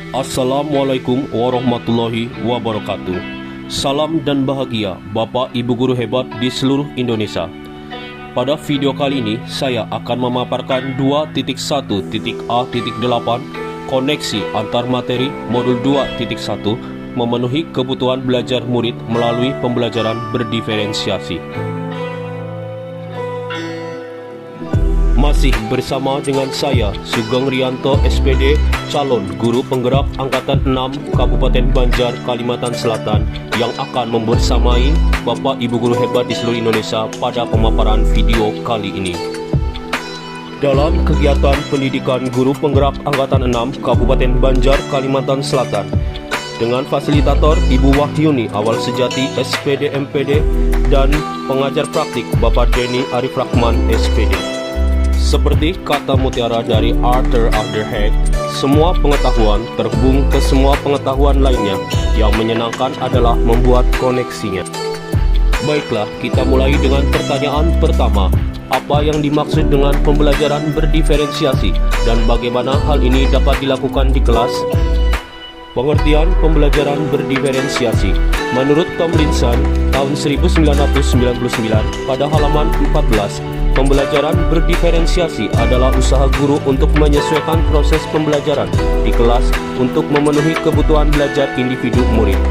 Assalamualaikum warahmatullahi wabarakatuh. Salam dan bahagia Bapak Ibu Guru hebat di seluruh Indonesia. Pada video kali ini saya akan memaparkan 2.1.A.8 koneksi antar materi modul 2.1 memenuhi kebutuhan belajar murid melalui pembelajaran berdiferensiasi. Masih bersama dengan saya, Sugeng Rianto SPD, calon guru penggerak Angkatan 6 Kabupaten Banjar, Kalimantan Selatan, yang akan membersamai Bapak Ibu Guru hebat di seluruh Indonesia pada pemaparan video kali ini. Dalam kegiatan pendidikan guru penggerak Angkatan 6 Kabupaten Banjar, Kalimantan Selatan, dengan fasilitator Ibu Wahyuni Awal Sejati SPD MPD dan pengajar praktik Bapak Denny Arif Rahman SPD. Seperti kata mutiara dari Arthur Underhead, semua pengetahuan terhubung ke semua pengetahuan lainnya. Yang menyenangkan adalah membuat koneksinya. Baiklah, kita mulai dengan pertanyaan pertama. Apa yang dimaksud dengan pembelajaran berdiferensiasi dan bagaimana hal ini dapat dilakukan di kelas? Pengertian pembelajaran berdiferensiasi menurut Tomlinson tahun 1999 pada halaman 14, pembelajaran berdiferensiasi adalah usaha guru untuk menyesuaikan proses pembelajaran di kelas untuk memenuhi kebutuhan belajar individu murid.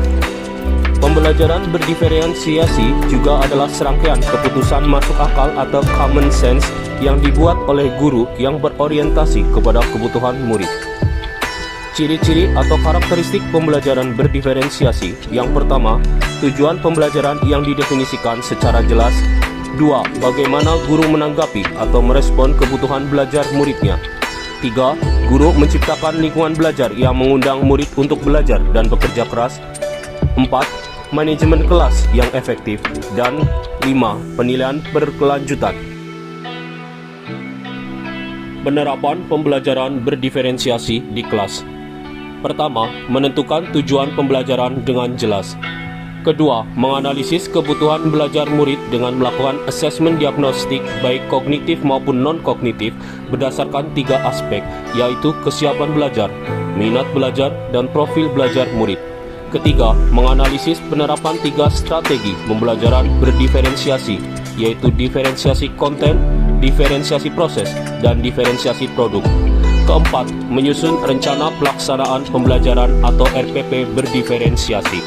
Pembelajaran berdiferensiasi juga adalah serangkaian keputusan masuk akal atau common sense yang dibuat oleh guru yang berorientasi kepada kebutuhan murid. Ciri-ciri atau karakteristik pembelajaran berdiferensiasi. Yang pertama, tujuan pembelajaran yang didefinisikan secara jelas. 2. Bagaimana guru menanggapi atau merespon kebutuhan belajar muridnya. 3. Guru menciptakan lingkungan belajar yang mengundang murid untuk belajar dan bekerja keras. 4. Manajemen kelas yang efektif. Dan 5. Penilaian berkelanjutan. Penerapan pembelajaran berdiferensiasi di kelas. Pertama, menentukan tujuan pembelajaran dengan jelas. Kedua, menganalisis kebutuhan belajar murid dengan melakukan asesmen diagnostik baik kognitif maupun non-kognitif berdasarkan 3 aspek, yaitu kesiapan belajar, minat belajar, dan profil belajar murid. Ketiga, menganalisis penerapan 3 strategi pembelajaran berdiferensiasi, yaitu diferensiasi konten, diferensiasi proses, dan diferensiasi produk. Keempat, menyusun rencana pelaksanaan pembelajaran atau RPP berdiferensiasi.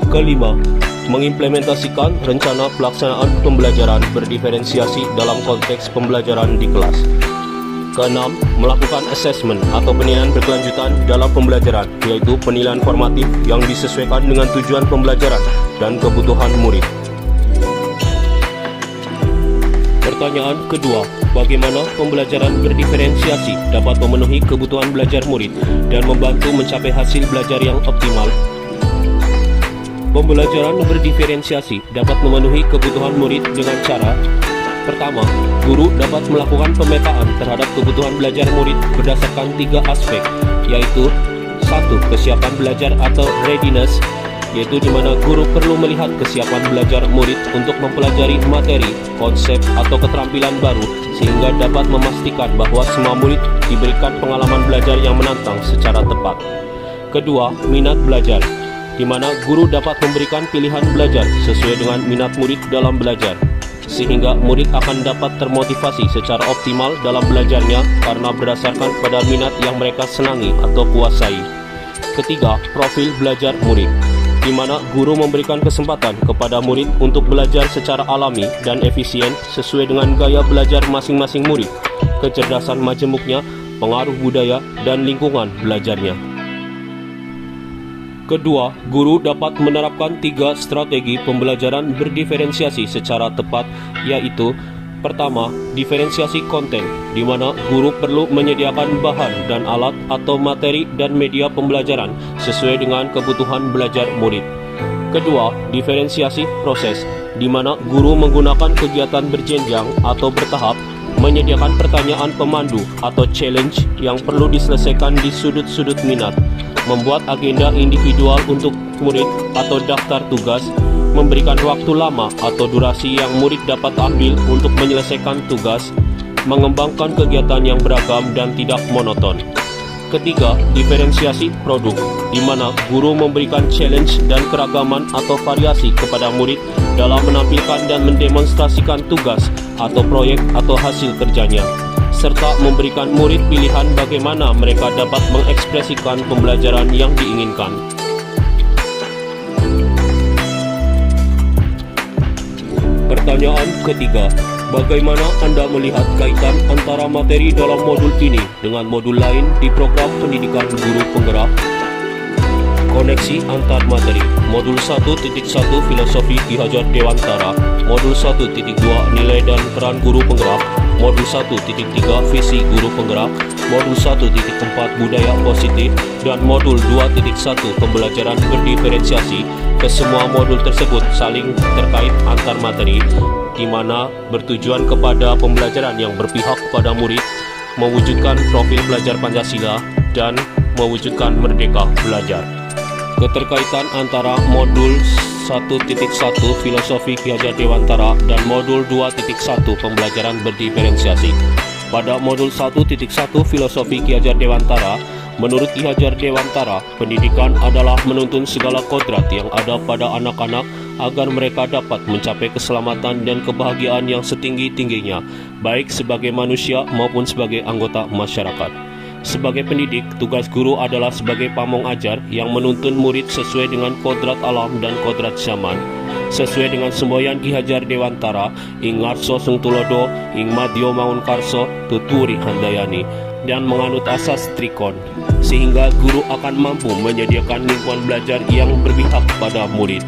Kelima, mengimplementasikan rencana pelaksanaan pembelajaran berdiferensiasi dalam konteks pembelajaran di kelas. Keenam, melakukan asesmen atau penilaian berkelanjutan dalam pembelajaran, yaitu penilaian formatif yang disesuaikan dengan tujuan pembelajaran dan kebutuhan murid. Pertanyaan kedua, bagaimana pembelajaran berdiferensiasi dapat memenuhi kebutuhan belajar murid dan membantu mencapai hasil belajar yang optimal? Pembelajaran berdiferensiasi dapat memenuhi kebutuhan murid dengan cara: pertama, guru dapat melakukan pemetaan terhadap kebutuhan belajar murid berdasarkan 3 aspek, yaitu 1. Kesiapan belajar atau readiness, yaitu di mana guru perlu melihat kesiapan belajar murid untuk mempelajari materi, konsep, atau keterampilan baru sehingga dapat memastikan bahwa semua murid diberikan pengalaman belajar yang menantang secara tepat. Kedua, minat belajar, di mana guru dapat memberikan pilihan belajar sesuai dengan minat murid dalam belajar, sehingga murid akan dapat termotivasi secara optimal dalam belajarnya karena berdasarkan pada minat yang mereka senangi atau kuasai. Ketiga, profil belajar murid, di mana guru memberikan kesempatan kepada murid untuk belajar secara alami dan efisien sesuai dengan gaya belajar masing-masing murid, kecerdasan majemuknya, pengaruh budaya, dan lingkungan belajarnya. Kedua, guru dapat menerapkan 3 strategi pembelajaran berdiferensiasi secara tepat, yaitu: pertama, diferensiasi konten, di mana guru perlu menyediakan bahan dan alat atau materi dan media pembelajaran sesuai dengan kebutuhan belajar murid. Kedua, diferensiasi proses, di mana guru menggunakan kegiatan berjenjang atau bertahap, menyediakan pertanyaan pemandu atau challenge yang perlu diselesaikan di sudut-sudut minat, membuat agenda individual untuk murid atau daftar tugas, memberikan waktu lama atau durasi yang murid dapat ambil untuk menyelesaikan tugas, mengembangkan kegiatan yang beragam dan tidak monoton. Ketiga, diferensiasi produk, di mana guru memberikan challenge dan keragaman atau variasi kepada murid dalam menampilkan dan mendemonstrasikan tugas atau proyek atau hasil kerjanya, serta memberikan murid pilihan bagaimana mereka dapat mengekspresikan pembelajaran yang diinginkan. Pertanyaan ketiga, bagaimana Anda melihat kaitan antara materi dalam modul ini dengan modul lain di program pendidikan guru penggerak? Koneksi antar materi. Modul 1.1 Filosofi Ki Hajar Dewantara, Modul 1.2 Nilai dan Peran Guru Penggerak, Modul 1.3 Visi Guru Penggerak, Modul 1.4 Budaya Positif, dan Modul 2.1 Pembelajaran Berdiferensiasi. Kesemua modul tersebut saling terkait antar materi, di mana bertujuan kepada pembelajaran yang berpihak kepada murid, mewujudkan profil belajar Pancasila, dan mewujudkan merdeka belajar. Keterkaitan antara Modul 1.1 Filosofi Ki Hajar Dewantara dan Modul 2.1 Pembelajaran Berdiferensiasi. Pada Modul 1.1 Filosofi Ki Hajar Dewantara, menurut Ki Hajar Dewantara, pendidikan adalah menuntun segala kodrat yang ada pada anak-anak agar mereka dapat mencapai keselamatan dan kebahagiaan yang setinggi-tingginya, baik sebagai manusia maupun sebagai anggota masyarakat. Sebagai pendidik, tugas guru adalah sebagai pamong ajar yang menuntun murid sesuai dengan kodrat alam dan kodrat zaman. Sesuai dengan semboyan Ki Hajar Dewantara, ing ngarso sung tulodo, ing madyo maun karso, tuturi handayani, dan menganut asas trikon, sehingga guru akan mampu menyediakan lingkungan belajar yang berpihak pada murid.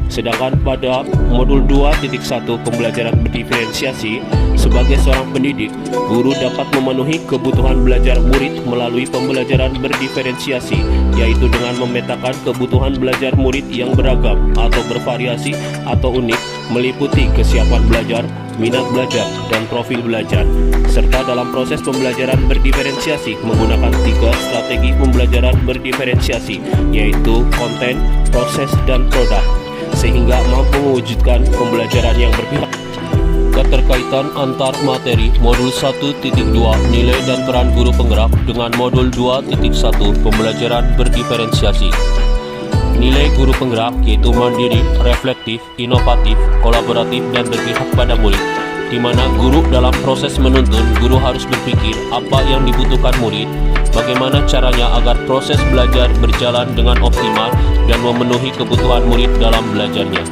Sedangkan pada Modul 2.1 Pembelajaran Berdiferensiasi, sebagai seorang pendidik, guru dapat memenuhi kebutuhan belajar murid melalui pembelajaran berdiferensiasi, yaitu dengan memetakan kebutuhan belajar murid yang beragam atau bervariasi atau unik, meliputi kesiapan belajar, minat belajar, dan profil belajar. Serta dalam proses pembelajaran berdiferensiasi menggunakan 3 strategi pembelajaran berdiferensiasi, yaitu konten, proses, dan produk, sehingga mampu mewujudkan pembelajaran yang berpihak. Keterkaitan antar materi Modul 1.2 Nilai dan Peran Guru Penggerak dengan Modul 2.1 Pembelajaran Berdiferensiasi. Nilai guru penggerak yaitu mandiri, reflektif, inovatif, kolaboratif, dan berpihak pada murid, di mana guru dalam proses menuntun, guru harus berpikir apa yang dibutuhkan murid, bagaimana caranya agar proses belajar berjalan dengan optimal dan memenuhi kebutuhan murid dalam belajarnya.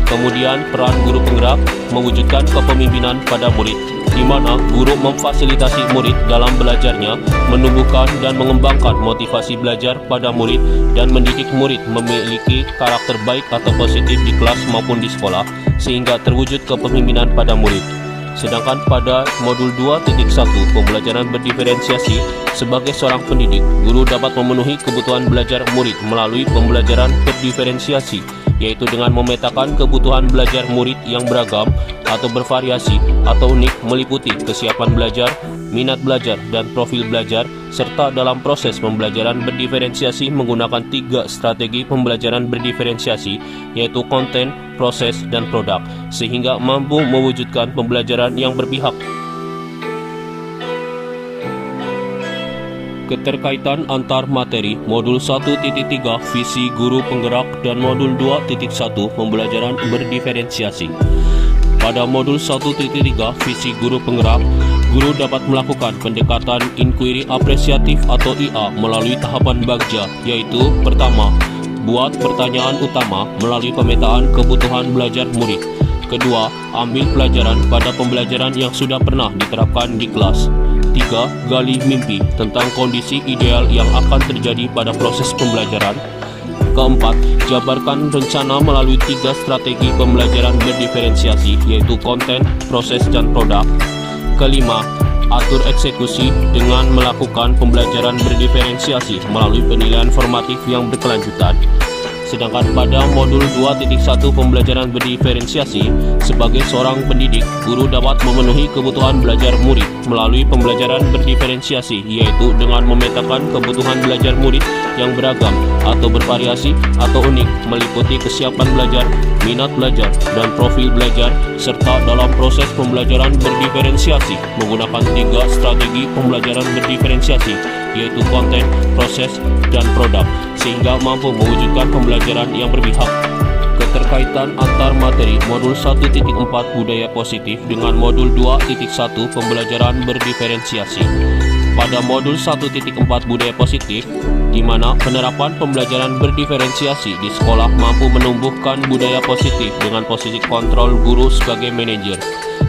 Kemudian peran guru penggerak mewujudkan kepemimpinan pada murid, di mana guru memfasilitasi murid dalam belajarnya, menumbuhkan dan mengembangkan motivasi belajar pada murid, dan mendidik murid memiliki karakter baik atau positif di kelas maupun di sekolah, sehingga terwujud kepemimpinan pada murid. Sedangkan pada Modul 2.1 Pembelajaran Berdiferensiasi, sebagai seorang pendidik, guru dapat memenuhi kebutuhan belajar murid melalui pembelajaran berdiferensiasi, yaitu dengan memetakan kebutuhan belajar murid yang beragam atau bervariasi atau unik, meliputi kesiapan belajar, minat belajar, dan profil belajar, serta dalam proses pembelajaran berdiferensiasi menggunakan 3 strategi pembelajaran berdiferensiasi, yaitu konten, proses, dan produk, sehingga mampu mewujudkan pembelajaran yang berpihak. Keterkaitan antar materi Modul 1.3 Visi Guru Penggerak dan Modul 2.1 Pembelajaran Berdiferensiasi. Pada Modul 1.3 Visi Guru Penggerak, guru dapat melakukan pendekatan inquiry apresiatif atau IA melalui tahapan bagja, yaitu pertama, buat pertanyaan utama melalui pemetaan kebutuhan belajar murid. Kedua, ambil pelajaran pada pembelajaran yang sudah pernah diterapkan di kelas. 3. Gali mimpi tentang kondisi ideal yang akan terjadi pada proses pembelajaran. Keempat, jabarkan rencana melalui 3 strategi pembelajaran berdiferensiasi, yaitu konten, proses, dan produk. Kelima, atur eksekusi dengan melakukan pembelajaran berdiferensiasi melalui penilaian formatif yang berkelanjutan. Sedangkan pada modul 2.1 pembelajaran berdiferensiasi, sebagai seorang pendidik, guru dapat memenuhi kebutuhan belajar murid melalui pembelajaran berdiferensiasi, yaitu dengan memetakan kebutuhan belajar murid yang beragam atau bervariasi atau unik, meliputi kesiapan belajar, minat belajar, dan profil belajar, serta dalam proses pembelajaran berdiferensiasi menggunakan 3 strategi pembelajaran berdiferensiasi, yaitu konten, proses, dan produk, sehingga mampu mewujudkan pembelajaran yang berpihak. Keterkaitan antar materi modul 1.4 budaya positif dengan modul 2.1 pembelajaran berdiferensiasi. Pada modul 1.4 budaya positif, di mana penerapan pembelajaran berdiferensiasi di sekolah mampu menumbuhkan budaya positif dengan posisi kontrol guru sebagai manajer.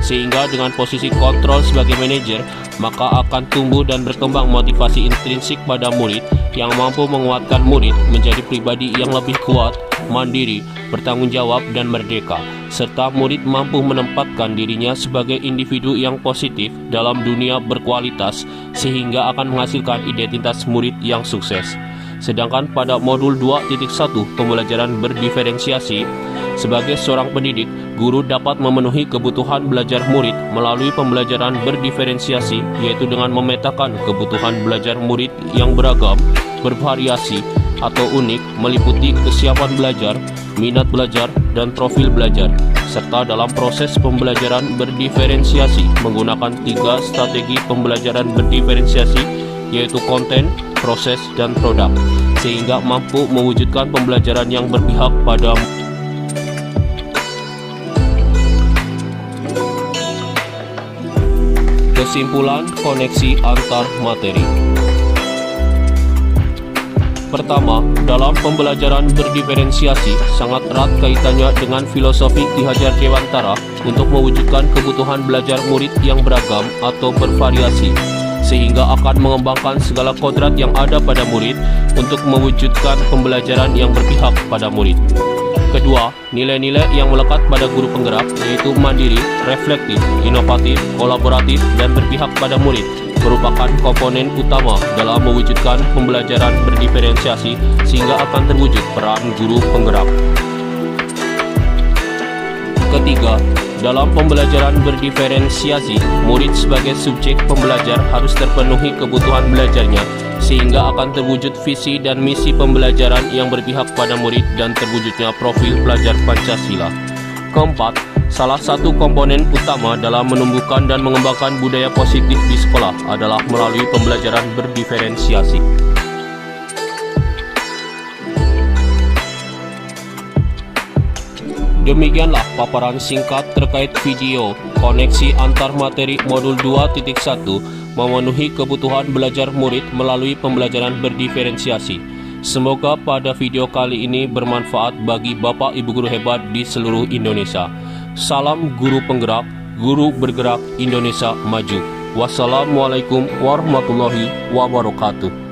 Sehingga dengan posisi kontrol sebagai manajer, maka akan tumbuh dan berkembang motivasi intrinsik pada murid yang mampu menguatkan murid menjadi pribadi yang lebih kuat, mandiri, bertanggung jawab, dan merdeka, serta murid mampu menempatkan dirinya sebagai individu yang positif dalam dunia berkualitas, sehingga akan menghasilkan identitas murid yang sukses. Sedangkan pada modul 2.1 pembelajaran berdiferensiasi, sebagai seorang pendidik, guru dapat memenuhi kebutuhan belajar murid melalui pembelajaran berdiferensiasi, yaitu dengan memetakan kebutuhan belajar murid yang beragam, bervariasi, atau unik, meliputi kesiapan belajar, minat belajar, dan profil belajar, serta dalam proses pembelajaran berdiferensiasi menggunakan 3 strategi pembelajaran berdiferensiasi, yaitu konten, proses, dan produk, sehingga mampu mewujudkan pembelajaran yang berpihak pada kesimpulan koneksi antar materi. Pertama, dalam pembelajaran berdiferensiasi sangat erat kaitannya dengan filosofi Ki Hajar Dewantara untuk mewujudkan kebutuhan belajar murid yang beragam atau bervariasi, sehingga akan mengembangkan segala kodrat yang ada pada murid untuk mewujudkan pembelajaran yang berpihak pada murid. Kedua, nilai-nilai yang melekat pada guru penggerak, yaitu mandiri, reflektif, inovatif, kolaboratif, dan berpihak pada murid, merupakan komponen utama dalam mewujudkan pembelajaran berdiferensiasi sehingga akan terwujud peran guru penggerak. Ketiga, dalam pembelajaran berdiferensiasi, murid sebagai subjek pembelajar harus terpenuhi kebutuhan belajarnya sehingga akan terwujud visi dan misi pembelajaran yang berpihak pada murid dan terwujudnya profil pelajar Pancasila. Keempat, salah satu komponen utama dalam menumbuhkan dan mengembangkan budaya positif di sekolah adalah melalui pembelajaran berdiferensiasi. Demikianlah paparan singkat terkait video koneksi antar materi modul 2.1 memenuhi kebutuhan belajar murid melalui pembelajaran berdiferensiasi. Semoga pada video kali ini bermanfaat bagi Bapak Ibu guru hebat di seluruh Indonesia. Salam guru penggerak, guru bergerak Indonesia maju. Wassalamualaikum warahmatullahi wabarakatuh.